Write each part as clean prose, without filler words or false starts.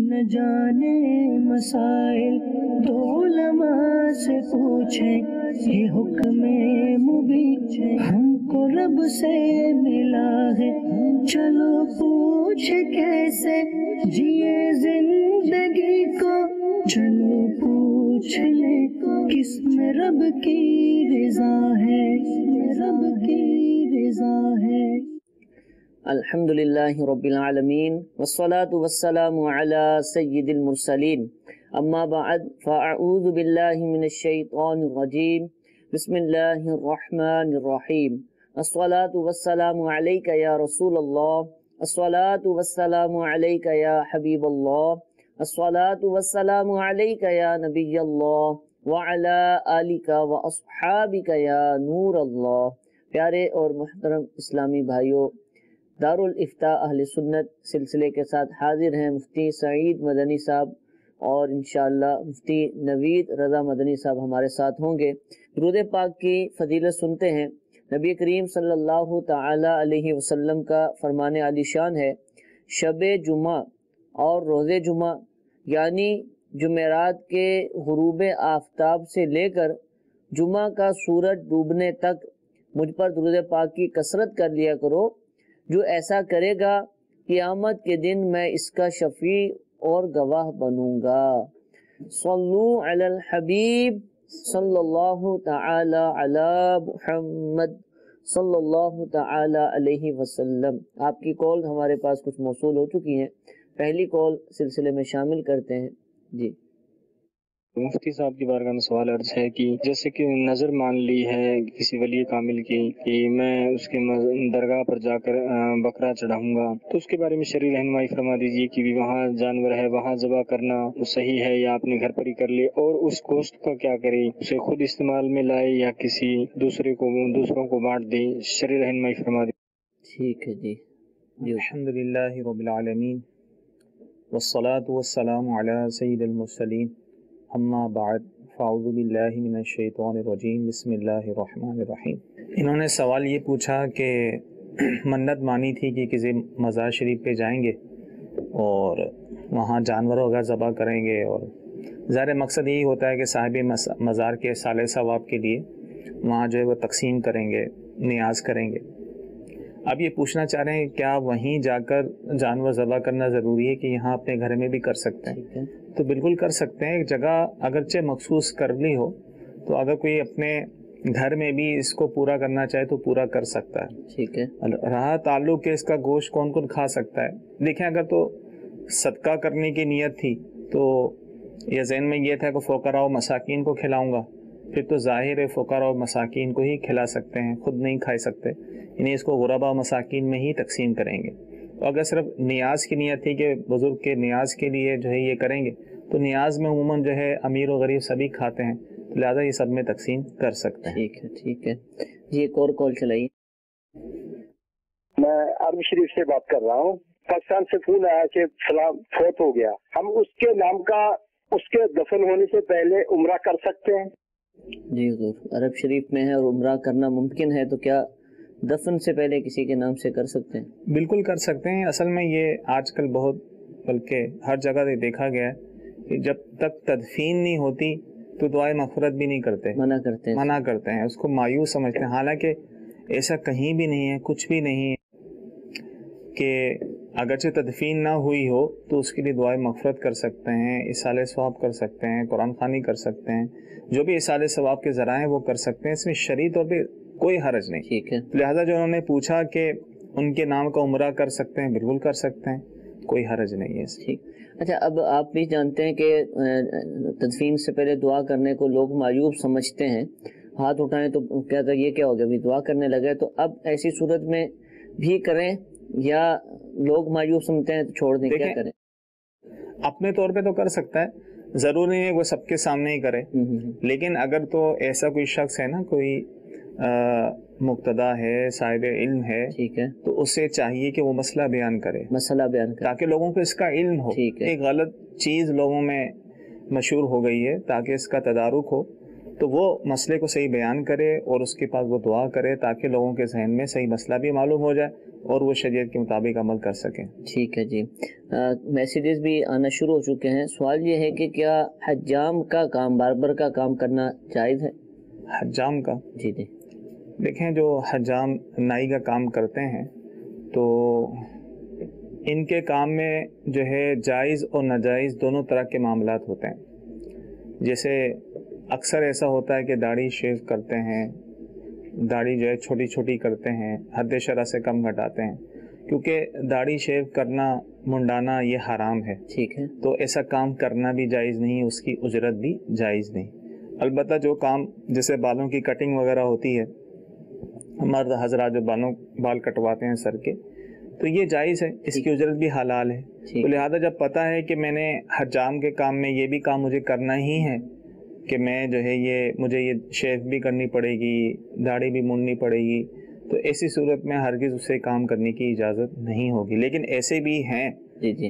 نہ جانے مسائل تو علماء سے پوچھیں، یہ حکم مبین ہم کو رب سے ملا ہے، چلو پوچھ کیسے جیے زندگی کو، چلو پوچھ لے کس میں رب کی رضا ہے، رب کی رضا ہے۔ الحمدللہ رب العالمین والصلاة والسلام علی سید المرسلین، اما بعد فاعوذ باللہ من الشیطان الرجیم، بسم اللہ الرحمن الرحیم۔ الصلاة والسلام علیک یا رسول اللہ، الصلاة والسلام علیک یا حبیب اللہ، الصلاة والسلام علیک یا نبی اللہ، وعلی آلک واصحابک یا نور اللہ۔ پیارے اور محترم اسلامی بھائیوں، دارالافتاء اہل سنت سلسلے کے ساتھ حاضر ہیں مفتی سعید مدنی صاحب، اور انشاءاللہ مفتی نوید رضا مدنی صاحب ہمارے ساتھ ہوں گے۔ درود پاک کی فضیلت سنتے ہیں۔ نبی کریم صلی اللہ تعالی علیہ وسلم کا فرمان عالی شان ہے، شب جمعہ اور روز جمعہ یعنی جمعرات کے غروب آفتاب سے لے کر جمعہ کا سورج ڈوبنے تک مجھ پر درود پاک کی کثرت کر لیا کرو، جو ایسا کرے گا قیامت کے دن میں اس کا شفیع اور گواہ بنوں گا۔ صلو علی الحبیب صلی اللہ تعالی علی محمد صلی اللہ تعالی علیہ وسلم۔ آپ کی کال ہمارے پاس کچھ موصول ہو چکی ہیں، پہلی کال سلسلے میں شامل کرتے ہیں۔ جی مفتی صاحب کی بارگاہ میں سوال عرض ہے کہ جیسے کہ نظر مان لی ہے کسی ولی کامل کی کہ میں اس کے درگاہ پر جا کر بکرا چڑھاؤں گا، تو اس کے بارے میں شرعی رہنمائی فرما دیجیے کہ وہاں جانور ہے، وہاں ذبح کرنا صحیح ہے یا اپنے گھر پر ہی کر لے، اور اس گوشت کا کیا کرے، اسے خود استعمال میں لائے یا کسی دوسروں کو بانٹ دے، شرعی رہنمائی فرما دیجیے۔ ٹھیک ہے جی۔ الحمدللہ رب العالمین والصلاة والسلام علی سید المرسلین، اما بعد فاعوذ باللہ من الشیطان الرجیم، بسم اللہ الرحمن الرحیم۔ انہوں نے سوال یہ پوچھا کہ منت مانی تھی کہ کسی مزار شریف پہ جائیں گے اور وہاں جانور وغیرہ ذبح کریں گے، اور ظاہر مقصد یہی ہوتا ہے کہ صاحب مزار کے صالح ثواب کے لیے وہاں جو ہے وہ تقسیم کریں گے، نیاز کریں گے۔ اب یہ پوچھنا چاہ رہے ہیں کیا وہیں جا کر جانور ذبح کرنا ضروری ہے کہ یہاں اپنے گھر میں بھی کر سکتے ہیں؟ تو بالکل کر سکتے ہیں، ایک جگہ اگرچہ مخصوص کر لی ہو تو اگر کوئی اپنے گھر میں بھی اس کو پورا کرنا چاہے تو پورا کر سکتا ہے۔ ٹھیک ہے۔ رہا تعلق کہ اس کا گوشت کون کون کھا سکتا ہے، دیکھیں اگر تو صدقہ کرنے کی نیت تھی تو یہ ذہن میں یہ تھا کہ فقراء و مساکین کو کھلاؤں گا، پھر تو ظاہر ہے فقراء و مساکین کو ہی کھلا سکتے ہیں، خود نہیں کھا سکتے، یعنی اس کو غرباء و مساکین میں ہی تقسیم کریں گے۔ تو اگر صرف نیاز کی نیت تھی کہ بزرگ کے نیاز کے لیے جو ہے یہ کریں گے، تو نیاز میں عموماً جو ہے امیر و غریب سبھی کھاتے ہیں، تو لہٰذا یہ سب میں تقسیم کر سکتے ہیں۔ ٹھیک ہے، ٹھیک ہے جی۔ ایک اور کال چلائیے۔ میں عرب شریف سے بات کر رہا ہوں۔ پاکستان سے فون آیا کہ فلاں فوت ہو گیا، ہم اس کے نام کا اس کے دفن ہونے سے پہلے عمرہ کر سکتے ہیں؟ جی ضرور، عرب شریف میں ہے اور عمرہ کرنا ممکن ہے، تو کیا دفن سے پہلے کسی کے نام سے کر سکتے ہیں؟ بالکل کر سکتے ہیں۔ اصل میں یہ آج کل بہت، بلکہ ہر جگہ سے دیکھا گیا ہے کہ جب تک تدفین نہیں ہوتی تو دعائے مغفرت بھی نہیں کرتے، منع کرتے ہیں، اس کو مایوس سمجھتے ہیں، حالانکہ ایسا کہیں بھی نہیں ہے، کچھ بھی نہیں ہے کہ اگرچہ تدفین نہ ہوئی ہو تو اس کے لیے دعائے مغفرت کر سکتے ہیں، اصالہ ثواب کر سکتے ہیں، قرآن خوانی کر سکتے ہیں، جو بھی اصالہ ثواب کے ذرائع ہیں وہ کر سکتے ہیں، اس میں شرعی طور پہ کوئی حرج نہیں۔ ٹھیک ہے۔ لہذا جو انہوں نے پوچھا کہ ان کے نام کا عمرہ کر سکتے ہیں، بالکل کر سکتے ہیں، کوئی حرج نہیں ہے اس میں۔ ٹھیک۔ اچھا، اب آپ بھی جانتے ہیں کہ تدفین سے پہلے دعا کرنے کو لوگ معیوب سمجھتے ہیں، ہاتھ اٹھائیں تو کہتا ہے یہ کیا ہو گیا، بھی دعا کرنے لگے، تو اب ایسی صورت میں بھی کریں یا لوگ معیوب سمجھتے ہیں تو چھوڑ دیں، کیا کریں؟ اپنے طور پہ تو کر سکتا ہے، ضروری نہیں ہے وہ سب کے سامنے ہی کرے، لیکن اگر تو ایسا کوئی شخص ہے نا، کوئی مقتدا ہے، صاحب علم ہے، ٹھیک ہے، تو اسے چاہیے کہ وہ مسئلہ بیان کرے، تاکہ لوگوں کو اس کا علم ہو۔ ایک غلط چیز لوگوں میں مشہور ہو گئی ہے، تاکہ اس کا تدارک ہو، تو وہ مسئلے کو صحیح بیان کرے اور اس کے پاس وہ دعا کرے تاکہ لوگوں کے ذہن میں صحیح مسئلہ بھی معلوم ہو جائے اور وہ شریعت کے مطابق عمل کر سکیں۔ ٹھیک ہے جی، میسیجز بھی آنا شروع ہو چکے ہیں۔ سوال یہ ہے کہ کیا حجام کا کام، باربر کا کام کرنا جائز ہے؟ حجام کا؟ جی جی، دیکھیں جو حجام نائی کا کام کرتے ہیں تو ان کے کام میں جو ہے جائز اور ناجائز دونوں طرح کے معاملات ہوتے ہیں۔ جیسے اکثر ایسا ہوتا ہے کہ داڑھی شیو کرتے ہیں، داڑھی جو ہے چھوٹی چھوٹی کرتے ہیں، حد شرع سے کم گھٹاتے ہیں، کیونکہ داڑھی شیو کرنا، منڈانا یہ حرام ہے۔ ٹھیک ہے، تو ایسا کام کرنا بھی جائز نہیں، اس کی اجرت بھی جائز نہیں۔ البتہ جو کام جیسے بالوں کی کٹنگ وغیرہ ہوتی ہے، مرد حضرات جو بال کٹواتے ہیں سر کے، تو یہ جائز ہے، اس کی اجرت بھی حلال ہے۔ تو لہذا جب پتہ ہے کہ میں نے حجام کے کام میں یہ بھی کام مجھے کرنا ہی ہے کہ میں جو ہے مجھے یہ شیو بھی کرنی پڑے گی، داڑھی بھی مونڈنی پڑے گی، تو ایسی صورت میں ہرگز اسے کام کرنے کی اجازت نہیں ہوگی۔ لیکن ایسے بھی ہیں جی جی،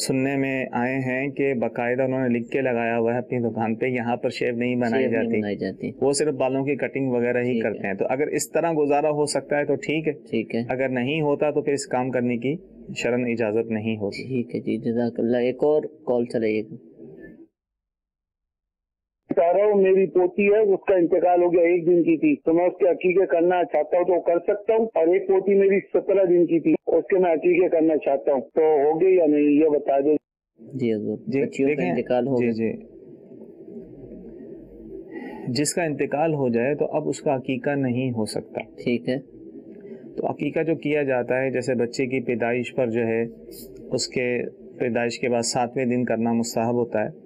سننے میں آئے ہیں کہ باقاعدہ انہوں نے لکھ کے لگایا ہوا ہے اپنی دکان پہ، یہاں پر شیو نہیں بنائی جاتی، وہ صرف بالوں کی کٹنگ وغیرہ ہی کرتے ہیں۔ تو اگر اس طرح گزارا ہو سکتا ہے تو ٹھیک ہے، اگر نہیں ہوتا تو پھر اس کام کرنے کی شرعاً اجازت نہیں ہوگی۔ ٹھیک ہے جی، جزاک اللہ۔ ایک اور کال چلائیے گا۔ بتا رہا ہوں میری پوتی ہے، اس کا انتقال ہو گیا، 1 دن کی تھی، تو میں اس کے عقیقے کرنا چاہتا ہوں تو کر سکتا ہوں، اور ایک پوتی میری 17 دن کی تھی، اس کے میں عقیقے کرنا چاہتا ہوں، تو ہوگی یا نہیں یہ بتا دیں۔ جی حضور، بچیوں کا انتقال ہو گیا، جی جس کا انتقال ہو جائے تو اب اس کا عقیقہ نہیں ہو سکتا۔ ٹھیک ہے، تو عقیقہ جو کیا جاتا ہے، جیسے بچے کی پیدائش پر جو ہے اس کے پیدائش کے بعد 7ویں دن کرنا مستحب ہوتا ہے،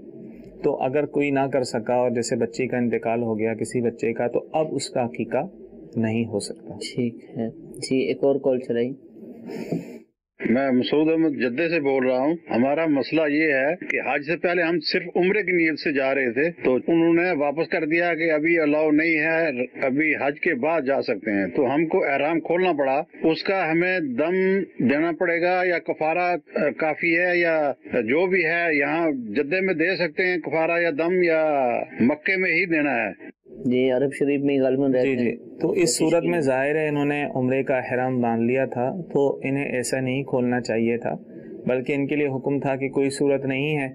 تو اگر کوئی نہ کر سکا اور جیسے بچی کا انتقال ہو گیا کسی بچے کا، تو اب اس کا عقیقہ نہیں ہو سکتا۔ ٹھیک ہے جی، ایک اور کال چلائیے۔ میں مسعود احمد جدے سے بول رہا ہوں۔ ہمارا مسئلہ یہ ہے کہ حج سے پہلے ہم صرف عمرے کی نیت سے جا رہے تھے، تو انہوں نے واپس کر دیا کہ ابھی الاؤ نہیں ہے، ابھی حج کے بعد جا سکتے ہیں، تو ہم کو احرام کھولنا پڑا۔ اس کا ہمیں دم دینا پڑے گا یا کفارہ کافی ہے، یا جو بھی ہے یہاں جدے میں دے سکتے ہیں کفارہ یا دم، یا مکے میں ہی دینا ہے؟ جی، عرب شریف میں غالباً رہتے ہیں۔ جی تو اس صورت میں ظاہر ہے انہوں نے عمرے کا احرام باندھ لیا تھا، تو انہیں ایسا نہیں کھولنا چاہیے تھا، بلکہ ان کے لیے حکم تھا کہ کوئی صورت نہیں ہے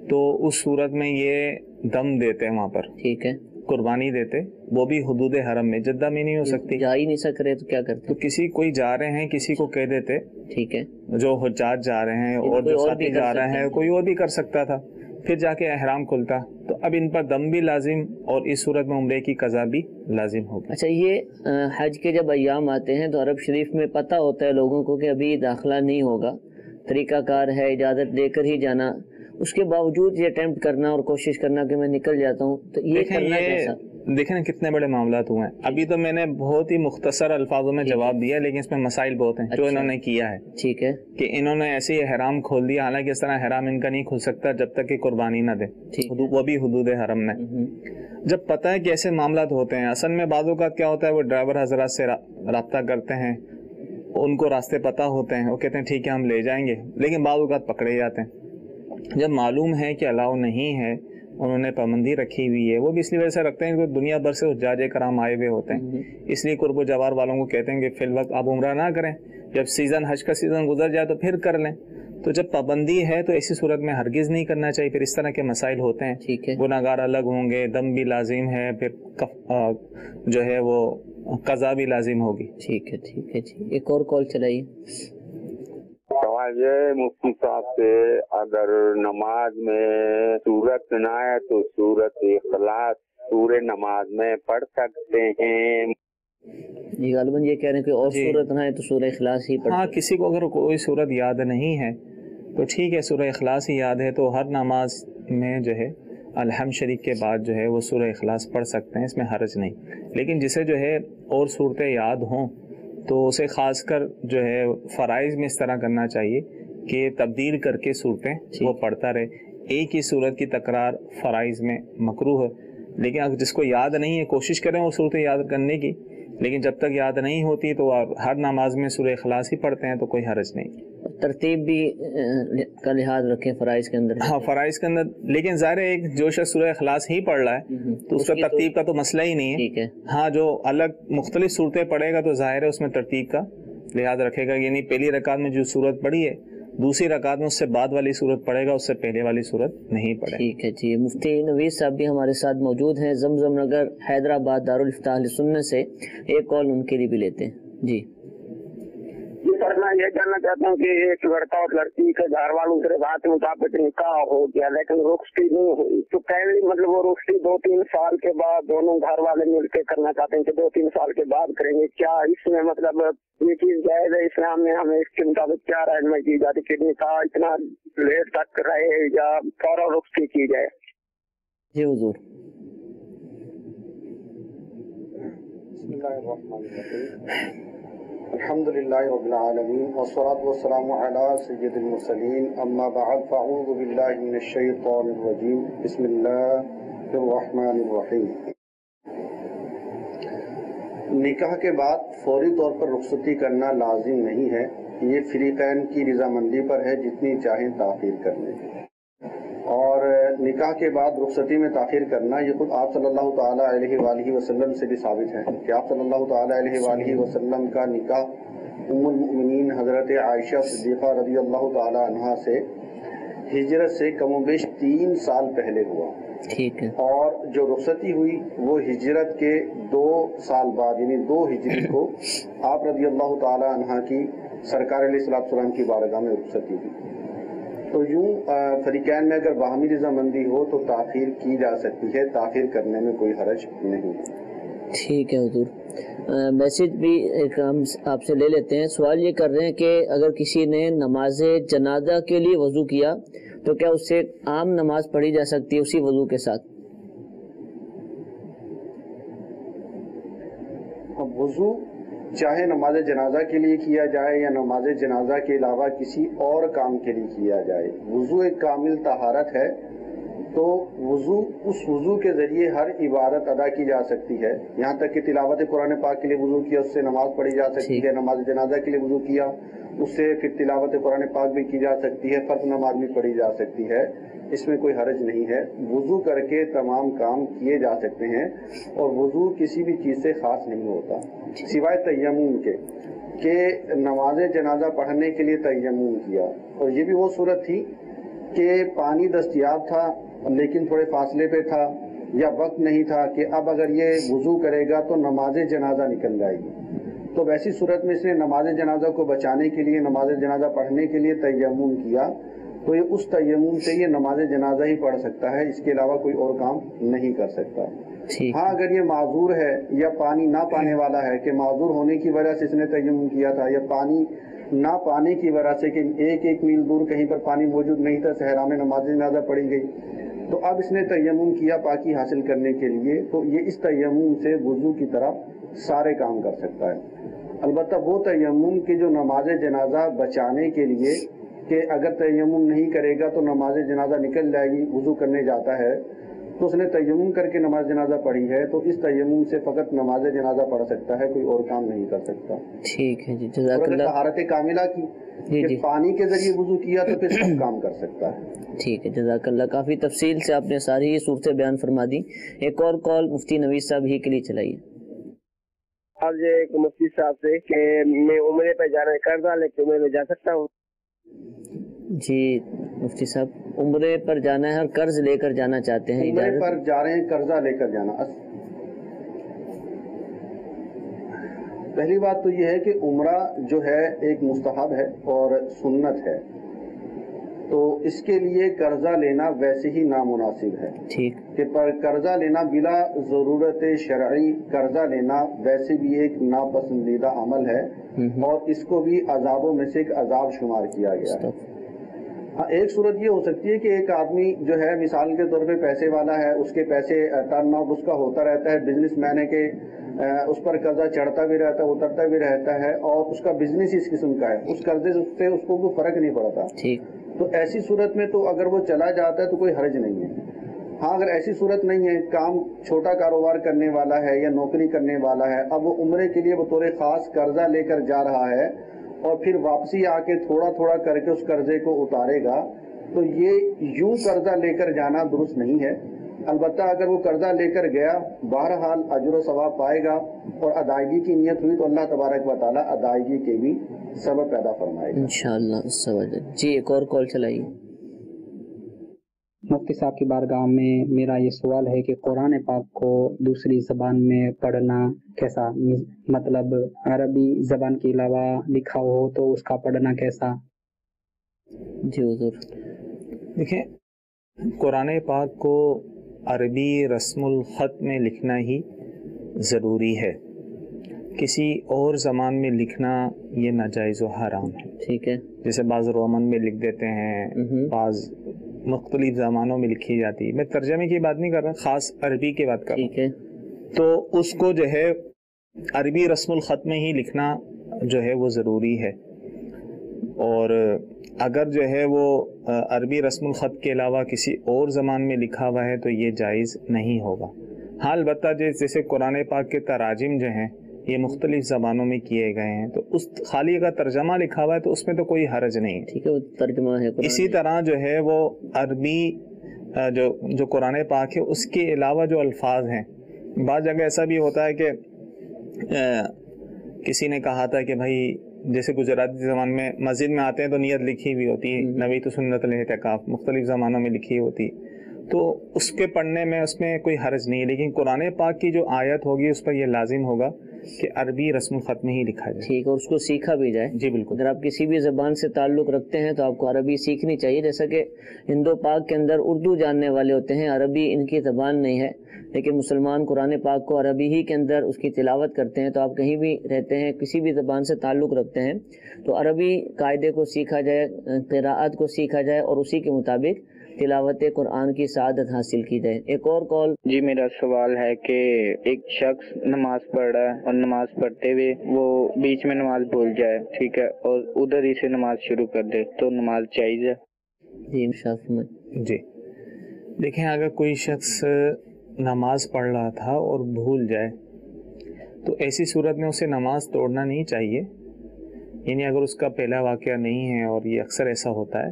تو اس صورت میں یہ دم دیتے وہاں پر، ٹھیک ہے، قربانی دیتے، وہ بھی حدود حرم میں، جدہ میں نہیں ہو سکتی، جا ہی نہیں سک رہے تو کیا کرتے؟ تو کسی کوئی جا رہے ہیں کسی کو کہہ دیتے، ٹھیک ہے، جو حجاج جا رہے ہیں اور جو ساتھی جا رہے ہیں، کوئی اور بھی کر سکتا تھا، پھر جا کے احرام کھلتا۔ تو اب ان پر دم بھی لازم اور اس صورت میں عمرے کی قضا بھی لازم ہوگی۔ اچھا، یہ حج کے جب ایام آتے ہیں تو عرب شریف میں پتہ ہوتا ہے لوگوں کو کہ ابھی داخلہ نہیں ہوگا، طریقہ کار ہے اجازت لے کر ہی جانا، اس کے باوجود یہ اٹیمپٹ کرنا اور کوشش کرنا کہ میں نکل جاتا ہوں، تو یہ کرنا کیسا؟ دیکھیں نا کتنے بڑے معاملات ہوئے ہیں۔ ابھی تو میں نے بہت ہی مختصر الفاظوں میں جواب دیا، لیکن اس میں مسائل بہت ہیں جو انہوں نے کیا ہے۔ ٹھیک ہے، کہ انہوں نے ایسے ہی احرام کھول دیا، حالانکہ اس طرح احرام ان کا نہیں کھل سکتا جب تک کہ قربانی نہ دے، وہ بھی حدود حرم میں۔ جب پتہ ہے کہ ایسے معاملات ہوتے ہیں، اصل میں بعض اوقات کیا ہوتا ہے، وہ ڈرائیور حضرات سے رابطہ کرتے ہیں، ان کو راستے پتہ ہوتے ہیں، وہ کہتے ہیں ٹھیک ہے ہم لے جائیں گے، لیکن بعض اوقات پکڑے جاتے ہیں۔ جب معلوم ہے کہ الاؤ نہیں ہے، انہوں نے پابندی رکھی ہوئی ہے، وہ بھی اس لیے وجہ سے رکھتے ہیں کہ دنیا بھر سے حجاج کرام آئے ہوئے ہوتے ہیں، اس لیے قرب و جوار والوں کو کہتے ہیں کہ فی الوقت آپ عمرہ نہ کریں، جب سیزن حج کا سیزن گزر جائے تو پھر کر لیں۔ تو جب پابندی ہے تو ایسی صورت میں ہرگز نہیں کرنا چاہیے، پھر اس طرح کے مسائل ہوتے ہیں، ٹھیک ہے، گناہگار الگ ہوں گے، دم بھی لازم ہے، پھر جو ہے وہ قضا بھی لازم ہوگی۔ ٹھیک ہے، ٹھیک ہے جی، ایک اور کال چلائیے۔ سوال یہ مفتی صاحب سے، اگر نماز میں سورت نہ ہے تو سورت اخلاص سورہ نماز میں پڑھ سکتے ہیں؟ جی غالباً یہ کہہ رہے ہیں کہ اور سورت نہ ہے تو سورہ اخلاص ہی پڑھ۔ ہاں، کسی کو اگر کوئی سورت یاد نہیں ہے تو ٹھیک ہے، سورہ اخلاص ہی یاد ہے تو ہر نماز میں جو ہے الحمد شریف کے بعد جو ہے وہ سورہ اخلاص پڑھ سکتے ہیں، اس میں حرج نہیں۔ لیکن جسے جو ہے اور صورتیں یاد ہوں تو اسے خاص کر جو ہے فرائض میں اس طرح کرنا چاہیے کہ تبدیل کر کے صورتیں وہ پڑھتا رہے۔ ایک ہی صورت کی تکرار فرائض میں مکروہ ہے، لیکن اگر جس کو یاد نہیں ہے کوشش کریں وہ صورتیں یاد کرنے کی، لیکن جب تک یاد نہیں ہوتی تو ہر نماز میں سورہ اخلاص ہی پڑھتے ہیں تو کوئی حرج نہیں۔ ترتیب بھی کا لحاظ رکھیں فرائض کے اندر۔ ہاں، فرائض کے اندر، لیکن ظاہر ہے ایک جو شخص سورہ اخلاص ہی پڑھ رہا ہے تو اس کا ترتیب کا تو مسئلہ ہی نہیں ہے۔ ہاں، جو الگ مختلف صورتیں پڑھے گا تو ظاہر ہے اس میں ترتیب کا لحاظ رکھے گا، یعنی پہلی رکعت میں جو صورت پڑھی ہے دوسری رکعت میں اس سے بعد والی صورت پڑھے گا، اس سے پہلے والی صورت نہیں پڑھے. ٹھیک ہے جی. مفتی نوید صاحب بھی ہمارے ساتھ موجود ہیں زمزم نگر حیدرآباد دارالفتاح اہل سنت سے. ایک کال ان کے لیے بھی لیتے ہیں. جی سر میں یہ جاننا چاہتا ہوں کہ ایک لڑکا اور لڑکی کے گھر والوں سے بات مطابق نکاح ہو گیا لیکن رخصتی نہیں ہوئی، تو پہلے مطلب وہ رخصتی 2-3 سال کے بعد دونوں گھر والے مل کے کرنا چاہتے ہیں کہ 2-3 سال کے بعد کریں گے، کیا اس میں مطلب یہ چیز جائز ہے؟ اسلام میں ہمیں اس کے مطابق کیا رہنمائی کی جاتی کہ نکاح اتنا لیٹ تک رہے یا فوراً رخصتی کی جائے؟ جی حضور. بسم اللہ الرحمن الرحیم. الحمد للہ رب العالمین والصلاة والسلام علی سید المرسلین، اما بعد فاعوذ باللہ من الشیطان الرجیم، بسم اللہ الرحمن الرحیم. نکاح کے بعد فوری طور پر رخصتی کرنا لازم نہیں ہے، یہ فریقین کی رضامندی پر ہے، جتنی چاہیں تاخیر کر لیں. اور نکاح کے بعد رخصتی میں تاخیر کرنا یہ خود آپ صلی اللہ تعالیٰ علیہ وآلہ وسلم سے بھی ثابت ہے کہ آپ صلی اللہ تعالیٰ علیہ وآلہ وسلم کا نکاح ام المؤمنین حضرت عائشہ صدیقہ رضی اللہ تعالیٰ عنہا سے ہجرت سے کم و بیش 3 سال پہلے ہوا. ٹھیک ہے. اور جو رخصتی ہوئی وہ ہجرت کے 2 سال بعد یعنی 2 ہجری کو آپ رضی اللہ تعالیٰ عنہا کی سرکار علیہ السلام کی بارگاہ میں رخصتی ہوئی. تو یوں فریقین میں اگر باہمی رضامندی ہو تو تاخیر کی جا سکتی ہے، تاخیر کرنے میں کوئی حرج نہیں. ٹھیک ہے حضور. میسج بھی ایک ہم آپ سے لے لیتے ہیں. سوال یہ کر رہے ہیں کہ اگر کسی نے نماز جنازہ کے لیے وضو کیا تو کیا اس سے عام نماز پڑھی جا سکتی ہے اسی وضو کے ساتھ؟ وضو چاہے نماز جنازہ کے لیے کیا جائے یا نماز جنازہ کے علاوہ کسی اور کام کے لیے کیا جائے، وضو ایک کامل طہارت ہے. تو اس وضو کے ذریعے ہر عبادت ادا کی جا سکتی ہے، یہاں تک کہ تلاوت قرآن پاک کے لیے وضو کیا اس سے نماز پڑھی جا سکتی ہے، نماز جنازہ کے لیے وضو کیا اس سے پھر تلاوت قرآن پاک بھی کی جا سکتی ہے، فرض نماز بھی پڑھی جا سکتی ہے. اس میں کوئی حرج نہیں ہے. وضو کر کے تمام کام کیے جا سکتے ہیں اور وضو کسی بھی چیز سے خاص نہیں ہوتا سوائے تیمم کے، کہ نماز جنازہ پڑھنے کے لیے تیمم کیا. اور یہ بھی وہ صورت تھی کہ پانی دستیاب تھا لیکن تھوڑے فاصلے پہ تھا یا وقت نہیں تھا کہ اب اگر یہ وضو کرے گا تو نماز جنازہ نکل جائے گی، تو ویسی صورت میں اس نے نماز جنازہ کو بچانے کے لیے نماز جنازہ پڑھنے کے لیے تیمم کیا. تو یہ اس تیمم سے یہ نماز جنازہ ہی پڑھ سکتا ہے، اس کے علاوہ کوئی اور کام نہیں کر سکتا. ہاں اگر یہ معذور ہے یا پانی نہ پانے والا ہے کہ معذور ہونے کی وجہ سے اس نے تیمم کیا تھا یا پانی نہ پانے کی وجہ سے کہ 1 میل دور کہیں پر پانی موجود نہیں تھا، صحرا میں نماز جنازہ پڑھی گئی، تو اب اس نے تیمم کیا پاکی حاصل کرنے کے لیے، تو یہ اس تیمم سے وضو کی طرح سارے کام کر سکتا ہے. البتہ وہ تیمم کہ جو نماز جنازہ بچانے کے لیے کہ اگر تیمم نہیں کرے گا تو نماز جنازہ نکل جائے گی، وضو کرنے جاتا ہے تو اس نے تیمم کر کے نماز جنازہ پڑھی ہے، تو اس تیمم سے فقط نماز جنازہ پڑھ سکتا ہے، کوئی اور کام نہیں کر سکتا. ٹھیک ہے جی. جزاک اللہ. طہارت کاملہ کی کہ پانی کے ذریعے وضو کیا تو پھر سب کام کر سکتا ہے. ٹھیک ہے جزاک اللہ. کافی تفصیل سے آپ نے ساری صورتیں بیان فرما دی. ایک اور کال مفتی نوید صاحب ہی کے لیے چلائیے. آج ایک مفتی صاحب سے کہ میں عمرے پہ جا رہا ہے، قرضہ لے کے عمرے میں جا سکتا ہوں؟ جی مفتی صاحب عمرے پر جانا ہے اور قرض لے کر جانا چاہتے ہیں، عمرے پر جا رہے ہیں قرضہ لے کر جانا. پہلی بات تو یہ ہے کہ عمرہ جو ہے ایک مستحب ہے اور سنت ہے، تو اس کے لیے قرضہ لینا ویسے ہی نامناسب ہے. ٹھیک کہ پر قرضہ لینا بلا ضرورت شرعی قرضہ لینا ویسے بھی ایک ناپسندیدہ عمل ہے اور اس کو بھی عذابوں میں سے ایک عذاب شمار کیا گیا ہے. ہاں ایک صورت یہ ہو سکتی ہے کہ ایک آدمی جو ہے مثال کے طور پہ پیسے والا ہے، اس کے پیسے ٹرن آف اس کا ہوتا رہتا ہے، بزنس مین ہے کہ اس پر قرضہ چڑھتا بھی رہتا ہے اترتا بھی رہتا ہے اور اس کا بزنس اس قسم کا ہے، اس قرضے سے اس کو کوئی فرق نہیں پڑتا. ٹھیک. تو ایسی صورت میں تو اگر وہ چلا جاتا ہے تو کوئی حرج نہیں ہے. ہاں اگر ایسی صورت نہیں ہے، کام چھوٹا کاروبار کرنے والا ہے یا نوکری کرنے والا ہے، اب وہ عمرے کے لیے بطور خاص قرضہ لے کر جا رہا ہے اور پھر واپسی آ کے تھوڑا تھوڑا کر کے اس قرضے کو اتارے گا، تو یہ یوں قرضہ لے کر جانا درست نہیں ہے. अलबत्ता अगर वो कर्जा लेकर गया बहरहाल अजर व सवाब पाएगा और अदायगी की नीयत हुई तो अल्लाह तबारक व तआला अदायगी के भी सबब पैदा फरमाएगा इंशाअल्लाह। जी एक और कॉल चलाइए। मुफ्ती साहब की बारगाह में मेरा ये सवाल है कि कुरान पाक को दूसरी ज़बान में पढ़ना कैसा, मतलब अरबी ज़बान के अलावा लिखा हो तो उसका पढ़ना कैसा? जी हुजूर। देखिए, कुरान पाक को अरबी रस्मुल ख़त में लिखना ही ज़रूरी है, किसी और ज़बान में लिखना ये नाजायज़ व हराम है। ठीक है। जैसे बाज़ रोमन में लिख देते हैं, बाज़ मुख्तलिफ ज़मानों में लिखी जाती है। मैं तर्जमे की बात नहीं कर रहा, ख़ास अरबी की बात कर रहा हूँ। ठीक है। तो उसको जो है अरबी रस्मुल ख़त में ही लिखना जो है वो ज़रूरी है, और अगर जो है वो अरबी रस्मुल ख़त के अलावा किसी और ज़बान में लिखा हुआ है तो ये जायज़ नहीं होगा। हाँ, अलबत्ता जैसे कुरान पाक के तराजिम जो हैं ये मुख्तलिफ ज़बानों में किए गए हैं, तो उस खाली अगर तर्जमा लिखा हुआ है तो उसमें तो कोई हर्ज नहीं है। ठीक है, वो तर्जमा है। इसी तरह जो है वो अरबी जो कुरान पाक है उसके अलावा जो अल्फाज हैं, बाद जगह ऐसा भी होता है कि किसी ने कहा था कि भाई जैसे गुजराती ज़बान में मस्जिद में आते हैं तो नियत लिखी हुई होती है, नवी तो सुन्नत एतिकाफ मुख्तलिफ ज़मानों में लिखी होती है, तो उसके पढ़ने में उसमें कोई हर्ज नहीं है। लेकिन कुरान पाक की जो आयत होगी उस पर यह लाजिम होगा कि अरबी रस्म ख़त में ही लिखा जाए। ठीक, और उसको सीखा भी जाए। जी बिल्कुल। अगर आप किसी भी ज़बान से ताल्लुक़ रखते हैं तो आपको अरबी सीखनी चाहिए। जैसा कि हिंदो पाक के अंदर उर्दू जानने वाले होते हैं, अरबी इनकी ज़बान नहीं है, लेकिन मुसलमान कुरान पाक को अरबी ही के अंदर उसकी तिलावत करते हैं। तो आप कहीं भी रहते हैं, किसी भी ज़बान से ताल्लुक़ रखते हैं, तो अरबी कायदे को सीखा जाए, क़िराअत को सीखा जाए और उसी के मुताबिक तिलावत कुरान की सआदत हासिल की जाए। एक और कॉल। जी, मेरा सवाल है कि एक शख्स नमाज पढ़ रहा है और नमाज पढ़ते हुए वो बीच में नमाज भूल जाए, ठीक है, और उधर ही से नमाज शुरू कर दे, तो नमाज जायज़ है? जी देखें, अगर कोई शख्स नमाज पढ़ रहा था और भूल जाए तो ऐसी सूरत में उसे नमाज तोड़ना नहीं चाहिए। यानी अगर उसका पहला वाक़या नहीं है, और ये अक्सर ऐसा होता है,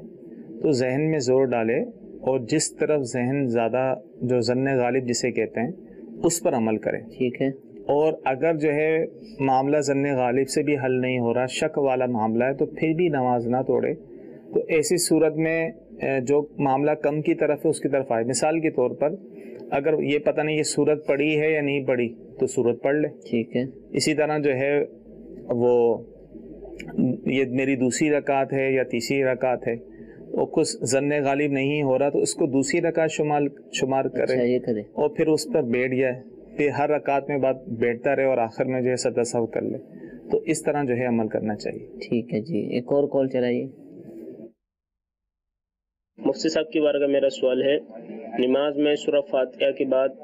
तो जहन में ज़ोर डाले और जिस तरफ जहन ज़्यादा, जो ज़न्ने गालिब जिसे कहते हैं, उस पर अमल करें। ठीक है। और अगर जो है मामला ज़न्ने गालिब से भी हल नहीं हो रहा, शक वाला मामला है, तो फिर भी नमाज ना तोड़े। तो ऐसी सूरत में जो मामला कम की तरफ है उसकी तरफ आए। मिसाल के तौर पर अगर ये पता नहीं ये सूरत पढ़ी है या नहीं पढ़ी तो सूरत पढ़ ले। ठीक है। इसी तरह जो है वो ये मेरी दूसरी रकात है या तीसरी रकात है, और कुछ ज़न्ने गालिब नहीं हो रहा तो इसको दूसरी रकात शुमार करे। ये करे और फिर उस पर बैठ जाए, फिर हर रकात में बात बैठता रहे और आखिर में जो है सदा सहव कर ले। तो इस तरह जो है अमल करना चाहिए। ठीक है जी, एक और कॉल चलाइए। मुफ्ती साहब की बारगाह मेरा सवाल है, नमाज में सूरह फातिहा के बाद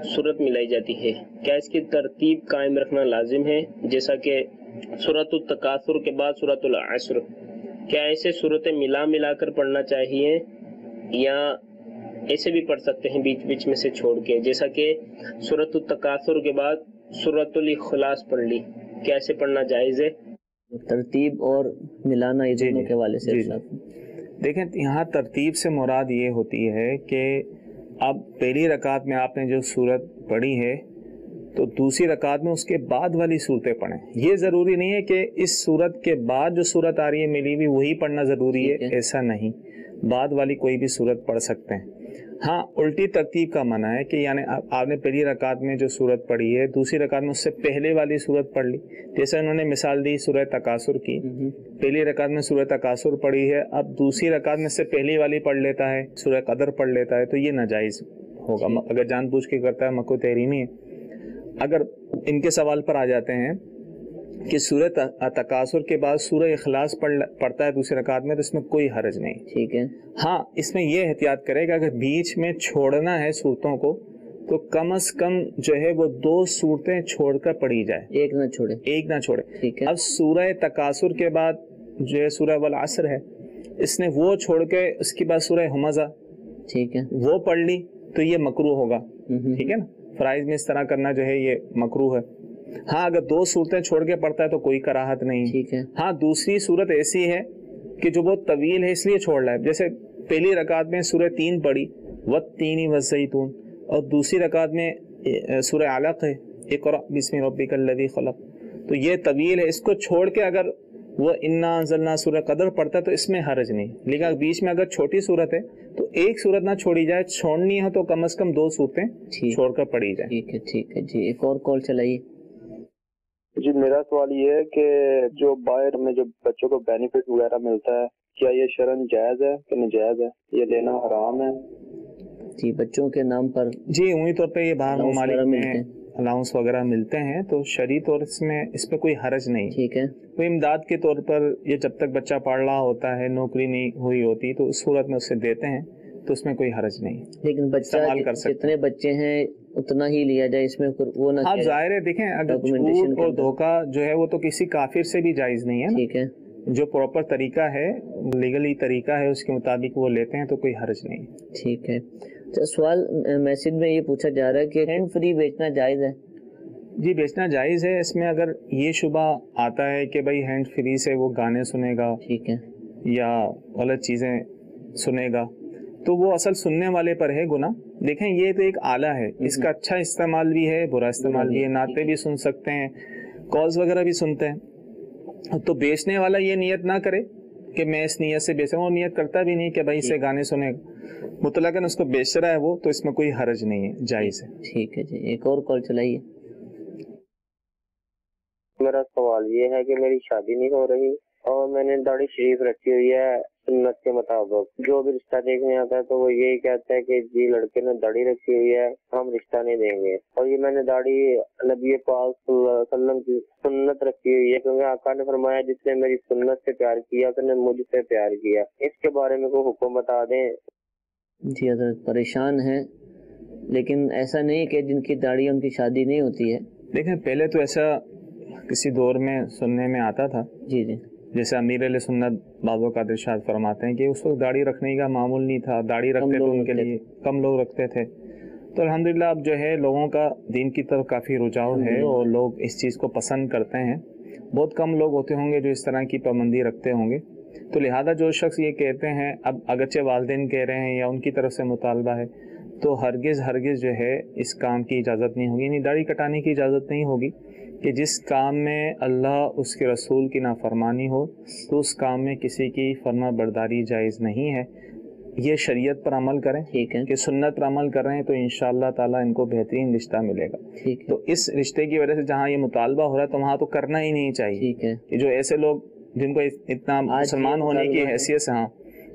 सूरत मिलाई जाती है, क्या इसकी तरतीब कायम रखना लाजिम है? जैसा कि सूरतुल तकासुर के बाद सूरतुल असर, क्या ऐसे सूरतें मिला कर पढ़ना चाहिए या ऐसे भी पढ़ सकते हैं बीच बीच में से छोड़ के? जैसा कि सूरतुल तकासुर के बाद सूरतुल इखलास पढ़ ली, क्या ऐसे पढ़ना जायज़ है? तरतीब और मिलाना ये दोनों के वाले से। देखें, यहाँ तरतीब से मुराद ये होती है कि अब पहली रकात में आपने जो सूरत पढ़ी है तो दूसरी रकात में उसके बाद वाली सूरतें पढ़ें। ये ज़रूरी नहीं है कि इस सूरत के बाद जो सूरत आ रही है मिली हुई वही पढ़ना ज़रूरी है, ऐसा नहीं, बाद वाली कोई भी सूरत पढ़ सकते हैं। हाँ, उल्टी तरतीब का मना है कि यानी आपने पहली रकात में जो सूरत पढ़ी है दूसरी रकात में उससे पहले वाली सूरत पढ़ ली। जैसे उन्होंने मिसाल दी सूरह तकासुर की, पहली रकात में सूरह तकासुर पढ़ी है, अब दूसरी रकात में से पहली वाली पढ़ लेता है, सूरह कदर पढ़ लेता है, तो ये नाजायज़ होगा। अगर जानबूझ के करता है मको तहरीमी है। अगर इनके सवाल पर आ जाते हैं कि सूरह तकासुर के बाद सूरह इखलास पढ़ता है दूसरी रकात में तो इसमें कोई हर्ज नहीं। ठीक है। हाँ, इसमें यह एहतियात करेगा अगर बीच में छोड़ना है सूरतों को तो कम से कम जो है वो 2 सूरतें छोड़कर पढ़ी जाए, एक ना छोड़े। ठीक है। अब सूरह तकासुर के बाद जो है सूरह वल असर है, इसने वो छोड़ के उसके बाद सूरह हमज़ा, ठीक है, वो पढ़ ली तो ये मकरूह होगा। ठीक है ना, फराइज में इस तरह करना जो है ये मकरूह है। हाँ, अगर 2 सूरतें छोड़ के पढ़ता है तो कोई कराहत नहीं। ठीक है। हाँ, दूसरी सूरत ऐसी है कि जो बहुत तवील है इसलिए छोड़ रहा है, जैसे पहली रकात में सूरह 3 पढ़ी वत्तीनी वज़ैतून, और दूसरी रकात में सूरह अलक है, इक़रा बिस्मि रब्बिकल्लज़ी खलक़, तो ये तवील है। इसको छोड़ के अगर वो इन्ना अंज़लना सूरह कदर पढ़ता है तो इसमें हरज नहीं, लेकिन बीच में अगर छोटी सूरत है तो एक सूरत ना छोड़ी जाए, छोड़नी है तो कम से कम 2 सूरतें छोड़कर पढ़ी जाए। ठीक है जी। एक और कॉल चलाइए जी। मेरा सवाल ये है कि जो बाहर में जो बच्चों को बेनिफिट वगैरह मिलता है, क्या ये शरन जायज है कि नाजायज है, ये लेना हराम है? जी, बच्चों के नाम पर जी उम्मीद तौर पे ये बाहर ममालिक में अलाउंस वगैरह मिलते हैं तो शरई तौर इस पे कोई हरज नहीं। ठीक है। तो इमदाद के तौर पर ये जब तक बच्चा पढ़ रहा होता है, नौकरी नहीं हुई होती, तो उस सूरत में उसे देते हैं, तो उसमें कोई हरज नहीं। लेकिन बच्चा जितने बच्चे हैं उतना ही लिया जाए, इसमें वो ना। हाँ जाहिर है, देखें अगर झूठ और धोखा जो है वो तो किसी काफिर से भी जायज नहीं है। ठीक है। जो प्रॉपर तरीका है, लीगली तरीका है, उसके मुताबिक वो लेते हैं तो कोई हरज नहीं। ठीक है। तो सवाल मैसेज में ये पूछा जा रहा है कि हैंड फ्री बेचना जायज है? जी बेचना जायज़ है। इसमें अगर ये शुबा आता है कि भाई हैंड फ्री से वो गाने सुनेगा, ठीक है, या गलत चीज़ें सुनेगा, तो वो असल सुनने वाले पर है गुनाह। देखें ये तो एक आला है, इसका अच्छा इस्तेमाल भी है, बुरा इस्तेमाल भी है। नाते भी सुन सकते हैं, कॉल्स वगैरह भी सुनते हैं। तो बेचने वाला ये नियत ना करे कि मैं इस नियत से बेच रहा हूँ, वो नियत करता भी नहीं कि भाई इससे गाने सुनेगा, मुतलकन उसको बेच रहा है वो, तो इसमें कोई हरज नहीं है, जायज़ है। ठीक है जी। एक और कॉल चलाइए। मेरा सवाल ये है कि मेरी शादी नहीं हो रही और मैंने दाढ़ी शरीफ रखी हुई है सुन्नत के मुताबिक। जो भी रिश्ता देखने आता है तो वो यही कहता है कि जी लड़के ने दाढ़ी रखी हुई है, हम रिश्ता नहीं देंगे। और ये मैंने दाढ़ी नबी पाक सल्लल्लाहु अलैहि वसल्लम की सुन्नत रखी हुई है, क्योंकि आका ने फरमाया जिसने मेरी सुन्नत से प्यार किया उसने मुझसे प्यार किया। इसके बारे में कोई हुक्म बता दें। जी हज़रत परेशान है, लेकिन ऐसा नहीं कि जिनकी दाढ़ी उनकी शादी नहीं होती है। देखें पहले तो ऐसा किसी दौर में सुनने में आता था, जी जी, जैसे अमीर अहले सुन्नत बाज़ों का इरशाद फरमाते हैं कि उस वक्त दाढ़ी रखने का मामूल नहीं था, दाढ़ी रखते तो उनके लिए कम लोग रखते थे। तो अल्हम्दुलिल्लाह अब जो है लोगों का दीन की तरफ काफ़ी रुझाव है और लोग इस चीज़ को पसंद करते हैं। बहुत कम लोग होते होंगे जो इस तरह की पाबंदी रखते होंगे। तो लिहाजा जो शख्स ये कहते हैं, अब अगरचे वालिदैन कह रहे हैं या उनकी तरफ से मुतालबा है, तो हरगिज़ जो है इस काम की इजाज़त नहीं होगी, यानी दाढ़ी कटाने की इजाज़त नहीं होगी कि जिस काम में अल्लाह उसके रसूल की नाफरमानी हो तो उस काम में किसी की फर्मा बरदारी जायज़ नहीं है। ये शरीयत पर अमल करें, ठीक है, कि सुन्नत पर अमल कर रहे हैं तो इंशाअल्लाह ताला इनको बेहतरीन रिश्ता मिलेगा। ठीक है। तो इस रिश्ते की वजह से जहाँ ये मुतालबा हो रहा है तो वहाँ तो करना ही नहीं चाहिए। ठीक है। कि जो ऐसे लोग जिनको इतना मुसलमान होने की हैसियत से, हाँ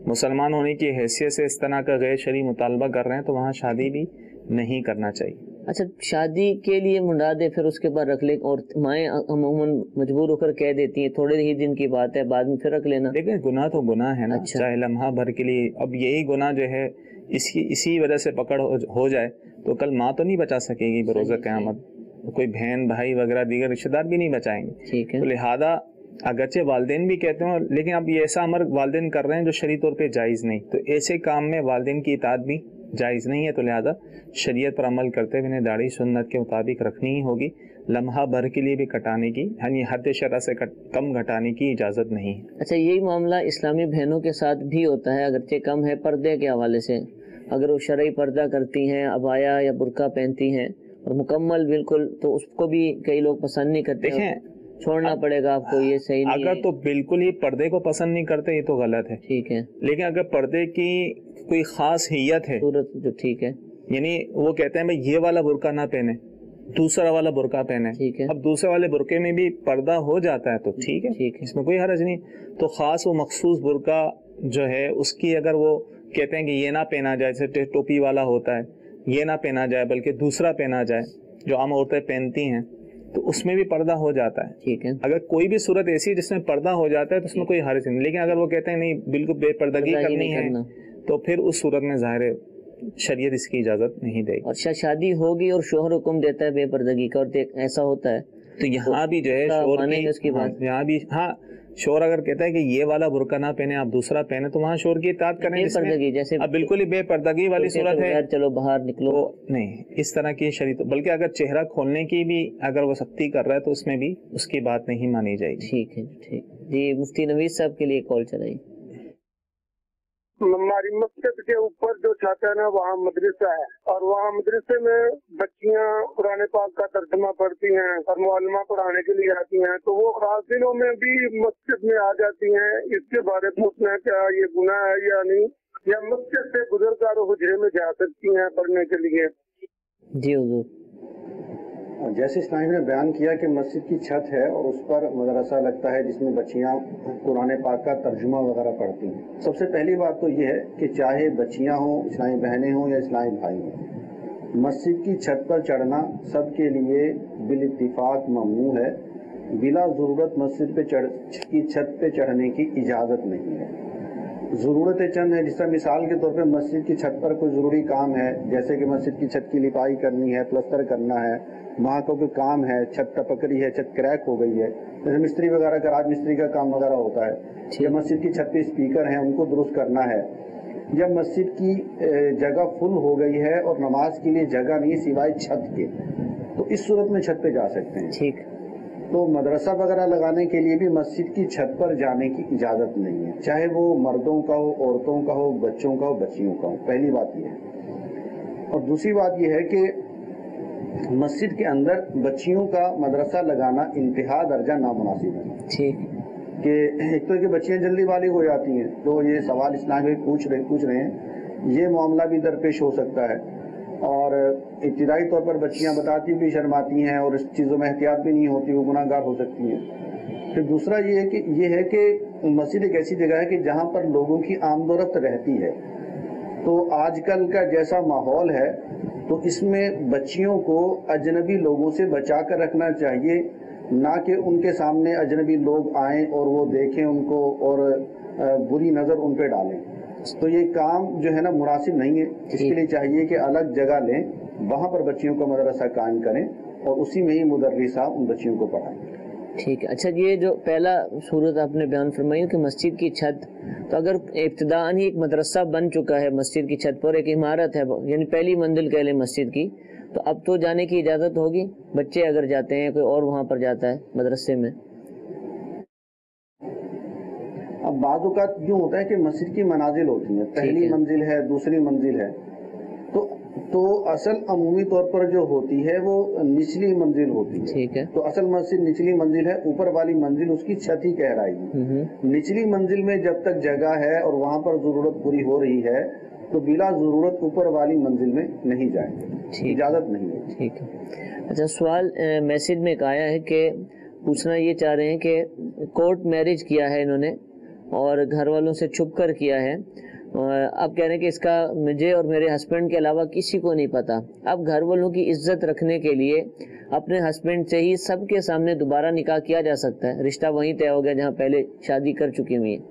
मुसलमान होने की हैसियत से इस तरह का गैर शरई मुतालबा कर रहे हैं तो वहाँ शादी भी नहीं करना चाहिए। अच्छा, शादी के लिए मुंडा दे फिर उसके बाद रख ले, और माएँ अमूमन मजबूर होकर कह देती हैं थोड़े ही दिन की बात है बाद में फिर रख लेना। लेकिन गुनाह तो गुनाह है ना। अच्छा। चाहे लम्हा भर के लिए, अब यही गुनाह जो है इसी वजह से पकड़ हो जाए तो कल माँ तो नहीं बचा सकेगी बरोज़ा क़यामत, कोई बहन भाई वगैरह दीगर रिश्तेदार भी नहीं बचाएंगे। ठीक है। तो लिहाजा अगरचे वालिदैन भी कहते हैं, लेकिन अब ये ऐसा अमर वालिदैन कर रहे हैं जो शरई तौर पे जायज़ नहीं, तो ऐसे काम में वालिदैन की इताअत भी जायज़ नहीं है। तो लिहाजा शरीयत पर अमल करते हुए इन्हें दाढ़ी सुन्नत के मुताबिक रखनी ही होगी। लम्हा भर के लिए भी कटाने की, यानी हद शरअ से कम घटाने की इजाज़त नहीं है। अच्छा, यही मामला इस्लामी बहनों के साथ भी होता है, अगरचे कम है पर्दे के हवाले से। अगर वो शरई पर्दा करती हैं, अबाया या बुर्का पहनती हैं और मुकम्मल बिल्कुल, तो उसको भी कई लोग पसंद नहीं करते। देखें छोड़ना पड़ेगा आपको, ये सही नहीं अगर तो बिल्कुल ही पर्दे को पसंद नहीं करते ये तो गलत है। ठीक है। लेकिन अगर पर्दे की कोई खास हियत है, सूरत जो ठीक है, यानी वो कहते हैं भाई ये वाला बुर्का ना पहने, दूसरा वाला बुर्का पहने, ठीक है, अब दूसरे वाले बुर्के में भी पर्दा हो जाता है तो ठीक है, इसमें कोई हरज नहीं। तो खास वो मखसूस बुर्का जो है उसकी अगर वो कहते हैं कि ये ना पहना जाए, जैसे टोपी वाला होता है, ये ना पहना जाए बल्कि दूसरा पहना जाए जो आम औरतें पहनती हैं, तो उसमें भी पर्दा हो जाता है। ठीक है। अगर कोई भी सूरत ऐसी है जिसमें पर्दा हो जाता है तो उसमें कोई हर्ज नहीं। लेकिन अगर वो कहते हैं नहीं बिल्कुल बेपर्दगी करनी है तो फिर उस सूरत में ज़ाहिर है शरीयत इसकी इजाज़त नहीं देगी। और शादी होगी और शोहर हुक्म देता है बेपर्दगी का, और ऐसा होता है तो यहाँ भी जो है शोहर की, यहाँ भी हाँ शोहर अगर कहता है कि ये वाला बुर्का ना पहने आप दूसरा पहने तो वहाँ शोहर की इताअत करें। बेपर्दगी जैसे अब बिल्कुल ही बेपर्दगी वाली सूरत है, चलो बाहर निकलो, तो नहीं इस तरह की शरीयत। बल्कि अगर चेहरा खोलने की भी अगर वो सख्ती कर रहा है तो उसमें भी उसकी बात नहीं मानी जाएगी। ठीक है, ठीक जी। मुफ्ती नवीद साहब के लिए कॉल चलाइए। हमारी मस्जिद के ऊपर जो छत है ना वहाँ मदरसा है और वहाँ मदरसे में बच्चियाँ कुरान पाक का तर्जुमा पढ़ती हैं और मौलमा पढ़ाने के लिए आती हैं, तो वो खास दिनों में भी मस्जिद में आ जाती हैं। इसके बारे में पूछना है क्या ये गुनाह है या नहीं, या मस्जिद से गुजरकर हुजरे में जा सकती हैं पढ़ने के लिए? जी हुजूर। जैसे इस्लाम ने बयान किया कि मस्जिद की छत है और उस पर मदरसा लगता है जिसमें बच्चियां कुरान पाक का तर्जुमा वगैरह पढ़ती हैं। सबसे पहली बात तो ये है कि चाहे बच्चियां हों, इस्लामी बहनें हों या इस्लामी भाई हों, मस्जिद की छत पर चढ़ना सबके लिए बिल इत्तिफाक ममनू है। बिला ज़रूरत मस्जिद की छत पे चढ़ने की इजाज़त नहीं है। ज़रूरतें चंद है, जिस तरह मिसाल के तौर पे मस्जिद की छत पर कोई ज़रूरी काम है, जैसे कि मस्जिद की छत की लिपाई करनी है, प्लस्तर करना है, वहाँ का कोई काम है, छत टपक रही है, छत क्रैक हो गई है, जैसे मिस्त्री वगैरह का राज मिस्त्री का काम वगैरह होता है, या मस्जिद की छत पे स्पीकर हैं उनको दुरुस्त करना है, या मस्जिद की जगह फुल हो गई है और नमाज के लिए जगह नहीं सिवाय छत के, तो इस सूरत में छत पे जा सकते हैं। ठीक। तो मदरसा वगैरह लगाने के लिए भी मस्जिद की छत पर जाने की इजाज़त नहीं है, चाहे वो मर्दों का हो, औरतों का हो, बच्चों का हो, बच्चियों का हो। पहली बात ये है। और दूसरी बात ये है कि मस्जिद के अंदर बच्चियों का मदरसा लगाना इंतहा दर्जा नामुनासिब है। ठीक। कि एक तो कि बच्चियां जल्दी बालिग हो जाती हैं, तो ये सवाल इस्लाम में पूछ रहे हैं, ये मामला भी दरपेश हो सकता है। और इब्तिदाई तौर पर बच्चियां बताती भी शर्माती हैं और इस चीज़ों में एहतियात भी नहीं होती, वो गुनाहगार हो सकती हैं। फिर दूसरा ये है कि मस्जिद एक ऐसी जगह है कि जहाँ पर लोगों की आमदोरफ्त रहती है। तो आजकल का जैसा माहौल है तो इसमें बच्चियों को अजनबी लोगों से बचा कर रखना चाहिए, ना कि उनके सामने अजनबी लोग आएं और वो देखें उनको और बुरी नज़र उन पे डालें। तो ये काम जो है ना मुनासिब नहीं है। इसके लिए चाहिए कि अलग जगह लें, वहाँ पर बच्चियों का मदरसा कायम करें और उसी में ही मुदर्रिसा उन बच्चियों को पढ़ाएं। ठीक है। अच्छा, ये जो पहला सूरत आपने बयान फरमाई कि मस्जिद की छत, तो अगर इब्तिदाअन ही एक मदरसा बन चुका है मस्जिद की छत पर, एक इमारत है, यानी पहली मंजिल कह लें मस्जिद की, तो अब तो जाने की इजाज़त होगी? बच्चे अगर जाते हैं, कोई और वहाँ पर जाता है मदरसे में? अब बाज़ औक़ात यूँ होता है कि मस्जिद की मनाजिल होती हैं, पहली मंजिल है, दूसरी मंजिल है, तो असल अमूमी तौर पर जो होती है वो निचली मंजिल होती है। ठीक है। तो असल मस्जिद निचली मंजिल है, ऊपर वाली मंजिल उसकी छत ही कहलाएगी। निचली मंजिल में जब तक जगह है और वहाँ पर ज़रूरत पूरी हो रही है तो बिला ज़रूरत ऊपर वाली मंजिल में नहीं जाएंगे, इजाज़त नहीं है। ठीक है। अच्छा, सवाल मैसेज में एक आया है कि पूछना ये चाह रहे हैं कि कोर्ट मैरिज किया है इन्होंने और घर वालों से छुप कर किया है, अब कह रहे हैं कि इसका मुझे और मेरे हस्बैंड के अलावा किसी को नहीं पता। अब घर वालों की इज्जत रखने के लिए अपने हस्बैंड से ही सबके सामने दोबारा निकाह किया जा सकता है? रिश्ता वहीं तय हो गया जहाँ पहले शादी कर चुकी हुई है।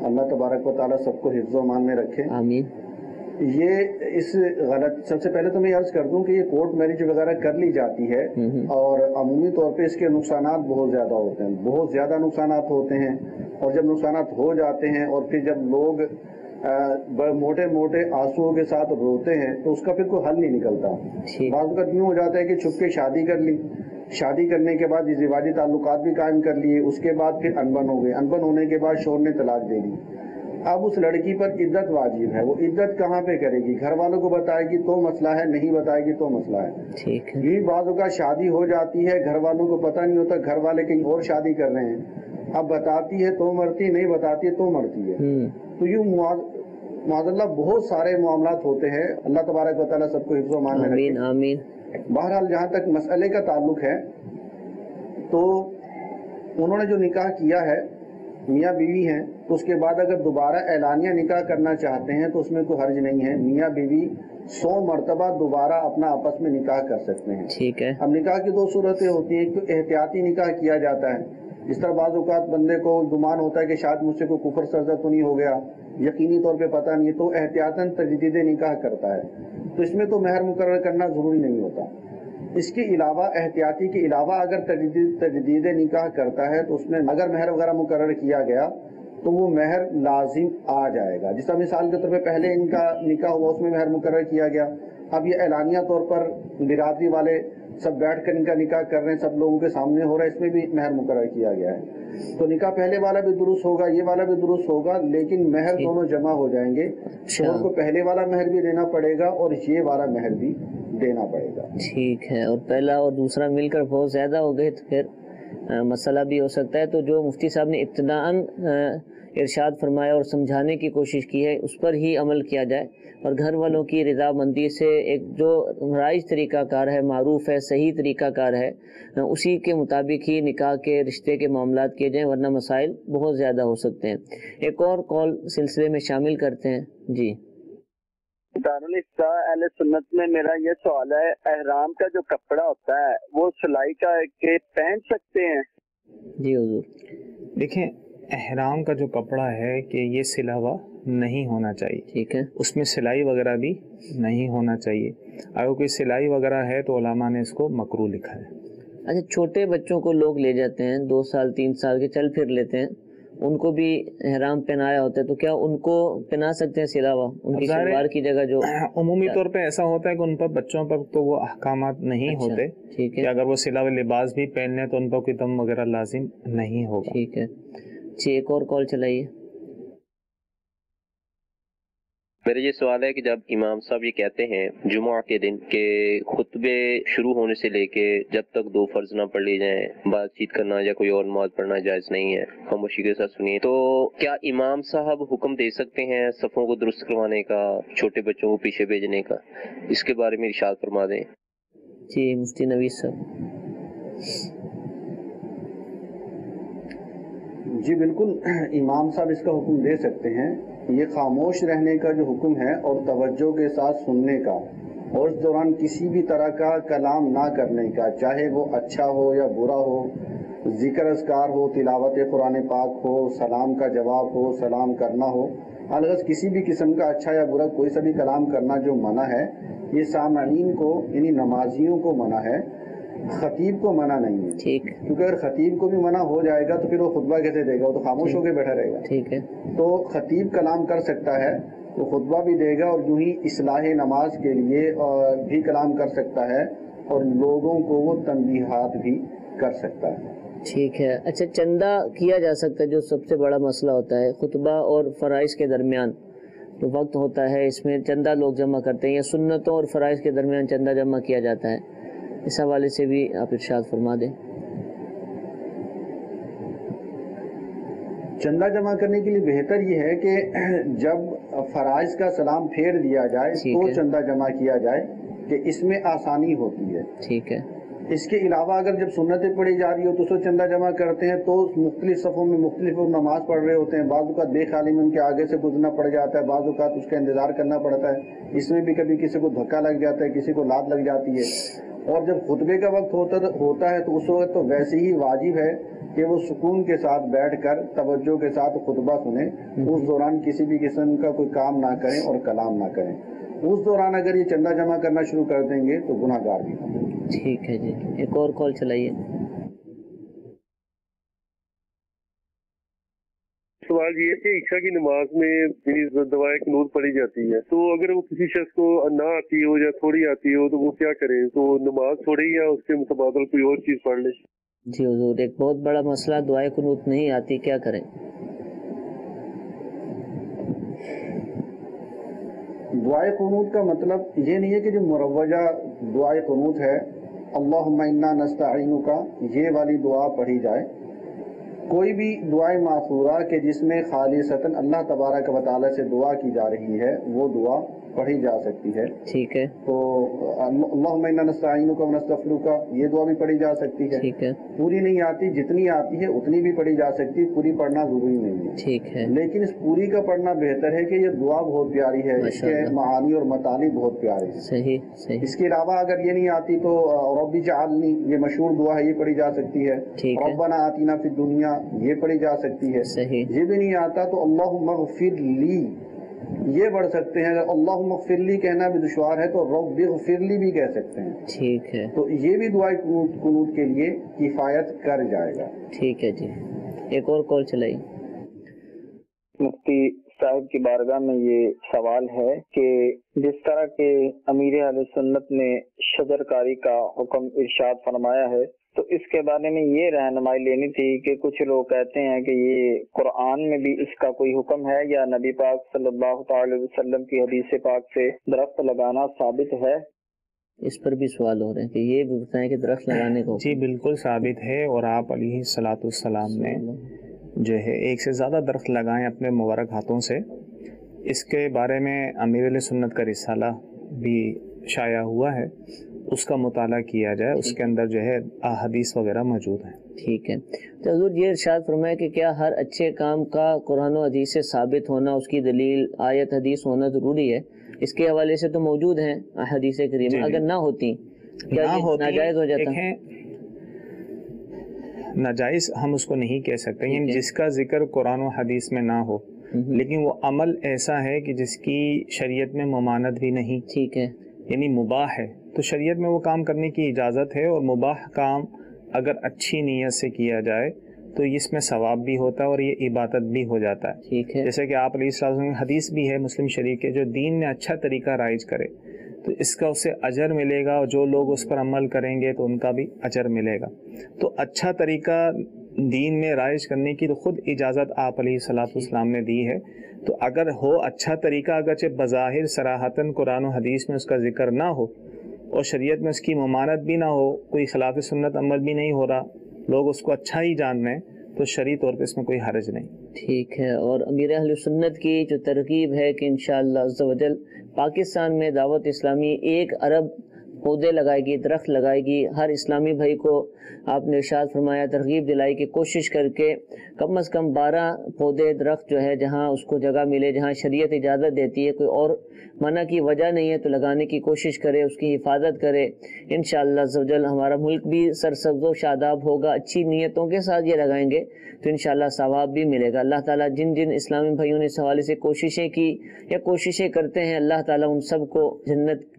अल्लाह तबारक व तआला सबको हिफ्ज़ व अमान में रखे, आमीन। ये इस गलत, सबसे पहले तो मैं अर्ज कर दूं कि ये कोर्ट मैरिज वगैरह कर ली जाती है और अमूमी तौर पे इसके नुकसानात बहुत ज़्यादा होते हैं, बहुत ज़्यादा नुकसानात होते हैं। और जब नुकसानात हो जाते हैं और फिर जब लोग मोटे मोटे आंसुओं के साथ रोते हैं तो उसका फिर कोई हल नहीं निकलता। बात का यूँ हो जाता है कि छुप के शादी कर ली, शादी करने के बाद रिवाजी ताल्लुकात भी कायम कर लिए, उसके बाद फिर अनबन हो गए, अनबन होने के बाद शोहर ने तलाक दे दी। अब उस लड़की पर इद्दत वाजिब है, वो इद्दत कहाँ पे करेगी? घर वालों को बताएगी तो मसला है, नहीं बताएगी तो मसला है। ठीक है। यही बाज़ों का शादी हो जाती है, घर वालों को पता नहीं होता, घर वाले कहीं और शादी कर रहे हैं, अब बताती है तो मरती, नहीं बताती है तो मरती है। तो यूँ माज़अल्लाह बहुत सारे मामलात होते हैं। अल्लाह तबारक व तआला सबको हिफ्ज़ व अमान में रखे। आमीन आमीन। बहरहाल जहाँ तक मसले का ताल्लुक है तो उन्होंने जो निकाह किया है, मियाँ बीवी हैं, तो उसके बाद अगर दोबारा एलानिया निकाह करना चाहते हैं तो उसमें कोई हर्ज नहीं है। मियाँ बीवी 100 मरतबा दोबारा अपना आपस में निकाह कर सकते हैं। ठीक है। अब निकाह की दो सूरतें होती हैं, तो एहतियाती निकाह किया जाता है, जिस तरह बाज़ औक़ात बंदे को गुमान होता है कि शायद मुझसे कोई कुफर सरज़द तो नहीं हो गया, यकीनी तौर पे पता नहीं है, तो एहतियातन तजदीद निकाह करता है। तो इसमें तो महर मुकर्रर करना ज़रूरी नहीं होता। इसके अलावा एहतियाती के अलावा अगर तजदीद निकाह करता है तो उसमें अगर महर वगैरह मुकर्रर किया गया तो वो महर लाजिम आ जाएगा। जिस तरह मिसाल के तौर पे पहले इनका निकाह हुआ, उसमें महर मुकर्रर किया गया, अब ये एलानिया तौर पर बिरादरी वाले सब बैठ कर इनका निकाह कर रहे हैं, सब लोगों के सामने हो रहा है, इसमें भी महर मुकर्रर किया गया है। तो निकाह पहले वाला भी दुरुस्त होगा, ये वाला भी दुरुस्त होगा, लेकिन महर दोनों जमा हो जाएंगे। शोहर को पहले वाला महर भी देना पड़ेगा और ये वाला महर भी देना पड़ेगा। ठीक है, और पहला और दूसरा मिलकर बहुत ज़्यादा हो गए तो फिर मसला भी हो सकता है। तो जो मुफ्ती साहब ने इब्तिदाअन इरशाद फरमाया और समझाने की कोशिश की है, उस पर ही अमल किया जाए और घर वालों की रज़ामंदी से एक जो राइज तरीक़ाकार है, मारूफ़ है, सही तरीक़ाकार है, उसी के मुताबिक ही निकाह के रिश्ते के मामलात किए जाएँ, वरना मसाइल बहुत ज़्यादा हो सकते हैं। एक और कॉल सिलसिले में शामिल करते हैं। जी, दारुल इफ्ता अहले सुन्नत में मेरा ये सवाल है, एहराम का जो कपड़ा होता है वो सिलाई का के पहन सकते हैं? जी हुजूर। देखें, एहराम का जो कपड़ा है कि ये सिला हुआ नहीं होना चाहिए, ठीक है, उसमें सिलाई वगैरह भी नहीं होना चाहिए। अगर कोई सिलाई वगैरह है तो उलमा ने इसको मकरूह लिखा है। अच्छा, छोटे बच्चों को लोग ले जाते हैं, 2 साल 3 साल के, चल फिर लेते हैं, उनको भी एहराम पहनाया होता है, तो क्या उनको पहना सकते हैं सिला हुआ, उनकी सलवार की जगह? जो उमूमी तौर पे ऐसा होता है कि उन पर बच्चों पर तो वो अहकामात नहीं होते, ठीक है, कि अगर वो सिला हुआ लिबास भी पहनने तो उन पर कोई दम वगैरह लाजिम नहीं होगा। ठीक है जी, एक और कॉल चलाइए। मेरा ये सवाल है कि जब इमाम साहब ये कहते हैं जुमा के दिन के खुतबे शुरू होने से लेके जब तक 2 फर्ज ना पढ़ ली जाएं, बातचीत करना या कोई और नमाज पढ़ना जायज़ नहीं है, खामोशी के साथ सुनिए, तो क्या इमाम साहब हुक्म दे सकते हैं सफ़ों को दुरुस्त करवाने का, छोटे बच्चों को पीछे भेजने का? इसके बारे में इरशाद फरमा दें। जी मुफ्ती नवीद साहब। जी बिल्कुल, इमाम साहब इसका हुक्म दे सकते हैं। ये खामोश रहने का जो हुक्म है और तवज्जो के साथ सुनने का, और उस दौरान किसी भी तरह का कलाम ना करने का, चाहे वो अच्छा हो या बुरा हो, जिक्र अज़कार हो, तिलावत कुरान पाक हो, सलाम का जवाब हो, सलाम करना हो, अलगज़ किसी भी किस्म का अच्छा या बुरा कोई सा भी कलाम करना जो मना है, ये सामईन को यानी नमाजियों को मना है, खतीब को मना नहीं है। ठीक, क्योंकि अगर खतीब को भी मना हो जाएगा तो फिर वो खुतबा कैसे देगा, वो तो खामोश होकर बैठा रहेगा। ठीक है, तो खतीब कलाम कर सकता है, वो खुतबा भी देगा और यूं ही इस्लाह नमाज के लिए भी कलाम कर सकता है और लोगों को वो तंबीहात भी कर सकता है। ठीक है। अच्छा, चंदा किया जा सकता है, जो सबसे बड़ा मसला होता है खुतबा और फराइज के दरमियान जो वक्त होता है, इसमें चंदा लोग जमा करते हैं, या सुन्नतों और फराइज के दरमियान चंदा जमा किया जाता है, इस हवाले से भी आप इरशाद फरमा दें। चंदा जमा करने के लिए बेहतर ये है कि जब फराइज का सलाम फेर दिया जाए तो चंदा जमा किया जाए, कि इसमें आसानी होती है। ठीक है। इसके अलावा अगर जब सुन्नतें पढ़ी जा रही हो तो उसको चंदा जमा करते हैं, तो मुख्तलिफ सफ़ों में मुख्तलिफ नमाज पढ़ रहे होते हैं, बाज़ औक़ात बेख्याली में उनके आगे से गुजरना पड़ जाता है, बाज़ औक़ात उसका इंतज़ार करना पड़ता है, इसमें भी कभी किसी को धक्का लग जाता है, किसी को लात लग जाती है। और जब खुतबे का वक्त होता है तो उस वक्त तो वैसे ही वाजिब है कि वो सुकून के साथ बैठकर तवज्जो के साथ खुतबा सुने, उस दौरान किसी भी किस्म का कोई काम ना करें और कलाम ना करें। उस दौरान अगर ये चंदा जमा करना शुरू कर देंगे तो गुनाहगार भी होंगे। ठीक है जी, एक और कॉल चलाइए। सवाल ये है कि ईशा की नमाज में दवाएं कुनूत पढ़ी जाती है, तो अगर वो किसी शख्स को ना आती हो या थोड़ी आती हो तो वो क्या करें? तो नमाज छोड़े या उसके मुताबिक कोई और चीज पढ़ ले? जी हुजूर, एक बहुत बड़ा मसला, दुआए कुनूत नहीं आती, क्या करें? दुआए कुनूत का मतलब ये नहीं है कि जो मुरव्वजा दुआए कुनूत है, अल्लाहुम्मा इन्ना नस्तईनुका, ये वाली दुआ पढ़ी जाए। कोई भी दुआए मासूरा के जिसमें खालिसतन अल्लाह तबारक व तआला से दुआ की जा रही है, वो दुआ पढ़ी जा सकती है। ठीक है। तो अल्लाहुम्मा इन्ना नस्तईनुका व नस्तगफिरुका, ये दुआ भी पढ़ी जा सकती है। ठीक है। पूरी नहीं आती, जितनी आती है उतनी भी पढ़ी जा सकती है, पूरी पढ़ना जरूरी नहीं है। ठीक है। लेकिन इस पूरी का पढ़ना बेहतर है कि ये दुआ बहुत प्यारी है, इसके मानी और मताली बहुत प्यारे हैं। सही सही। इसके अलावा अगर ये नहीं आती तो रब्बी जअलनी, ये मशहूर दुआ है, ये पढ़ी जा सकती है। रब्बना आतिना फिद दुनिया, ये पढ़ी जा सकती है। सही। ये भी नहीं आता तो अल्लाहुम्मा ग़फ़िर ली, ये पढ़ सकते हैं। अगर अल्लाहुम्मा ग़फ़िर ली कहना भी दुश्वार है तो रब्बी ग़फ़िर ली भी कह सकते हैं। ठीक है। तो ये भी दुआ कुनूत के लिए किफायत कर जाएगा। ठीक है जी, एक और कॉल चलाइए। मुफ्ती صاحب کی بارگاہ میں یہ سوال ہے کہ جس طرح کے امیر اہل سنت نے شجر کاری کا حکم ارشاد فرمایا ہے، تو اس کے بارے میں یہ رہنمائی لینی تھی کہ کچھ لوگ کہتے ہیں کہ یہ قرآن میں بھی اس کا کوئی حکم ہے یا نبی پاک صلی اللہ تعالی علیہ وسلم کی حدیث پاک سے درخت لگانا ثابت ہے؟ اس پر بھی سوال ہو رہے ہیں کہ یہ بھی بتائیں کہ درخت لگانے کو جی بالکل ثابت ہے، اور آپ علیہ الصلوۃ والسلام نے جو ہے ایک سے زیادہ درخت لگائیں اپنے مبارک ہاتھوں سے۔ اس کے بارے میں امیر علیہ سنت کا رسالہ بھی شائع ہوا ہے، اس کا مطالعہ کیا جائے، اس کے اندر جو ہے احادیث وغیرہ موجود ہیں۔ ٹھیک ہے، تو حضور یہ ارشاد فرمایا کہ کیا ہر اچھے کام کا قرآن و حدیث سے ثابت ہونا، اس کی دلیل آیت حدیث ہونا ضروری ہے؟ اس کے حوالے سے تو موجود ہیں احادیث کریمہ، اگر نہ ہوتی کیا ناجائز ہو جاتا؟ ناجائز ہم اس کو نہیں کہہ سکتے، یعنی جس کا ذکر قرآن و حدیث میں نہ ہو لیکن وہ عمل ایسا ہے کہ جس کی شریعت میں ممانعت بھی نہیں، ٹھیک ہے، یعنی مباح ہے، تو شریعت میں وہ کام کرنے کی اجازت ہے، اور مباح کام اگر اچھی نیت سے کیا جائے تو اس میں ثواب بھی ہوتا ہے اور یہ عبادت بھی ہو جاتا ہے۔ ٹھیک ہے، جیسے کہ آپ علیہ السلام حدیث بھی ہے مسلم شریف کے، جو دین میں اچھا طریقہ رائج کرے تو اس کا اسے اجر ملے گا، اور جو لوگ اس پر عمل کریں گے تو ان کا بھی اجر ملے گا۔ تو اچھا طریقہ دین میں رائج کرنے کی تو خود اجازت آپ علیہ السلام نے دی ہے، تو اگر ہو اچھا طریقہ، اگرچہ بظاہر صراحتاً قرآن و حدیث میں اس کا ذکر نہ ہو اور شریعت میں اس کی ممانعت بھی نہ ہو، کوئی خلاف سنت عمل بھی نہیں ہو رہا، لوگ اس کو اچھا ہی جان رہے ہیں، تو شرعی طور پہ اس میں کوئی حرج نہیں۔ ٹھیک ہے، اور امیر اہل سنت کی جو ترغیب ہے کہ انشاءاللہ عز و جل پاکستان میں دعوت اسلامی 1 ارب پودے لگائے گی، درخت لگائے گی، ہر اسلامی بھائی کو آپ نے ارشاد فرمایا، ترغیب دلائی کہ کوشش کر کے کم از کم 12 پودے درخت جو ہے جہاں اس کو جگہ ملے، جہاں شریعت اجازت دیتی ہے، کوئی اور منع کی وجہ نہیں ہے تو لگانے کی کوشش کرے، اس کی حفاظت کرے۔ انشاءاللہ عز و جل ہمارا ملک بھی سرسبز و شاداب ہوگا، اچھی نیتوں کے ساتھ یہ لگائیں گے تو انشاءاللہ ثواب بھی ملے گا۔ اللہ تعالیٰ جن جن اسلامی بھائیوں نے اس حوالے سے کوششیں کی یا کوششیں کرتے ہیں، اللہ تعالیٰ ان سب کو جنت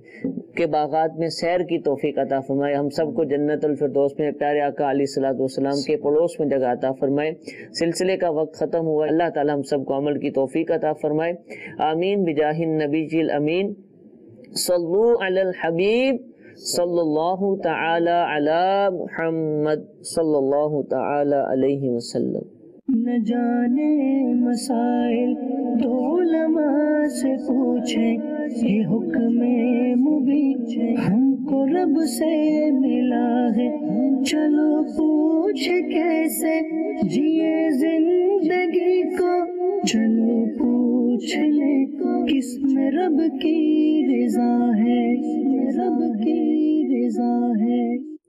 کے باغات میں سیر کی توفیق عطا فرمائے، ہم سب کو جنت الفردوس میں پیارے آقا علیہ الصلوۃ والسلام کے پڑوس میں جگہ عطا فرمائے۔ سلسلے کا وقت ختم ہوا، اللہ تعالیٰ ہم سب کو عمل کی توفیق عطا فرمائے، آمین بجاہ النبی الامین۔ صلو علی الحبیب صلی اللہ تعالی علی محمد صلی اللہ تعالی علیہ وسلم۔ نہ جانے مسائل تو علماء سے پوچھیں، یہ حکم مبین ہم کو رب سے ملا ہے، چلو پوچھ کیسے جیے زندگی کو، چلو پوچھ لے کس میں رب کی رضا ہے، رب کی رضا ہے۔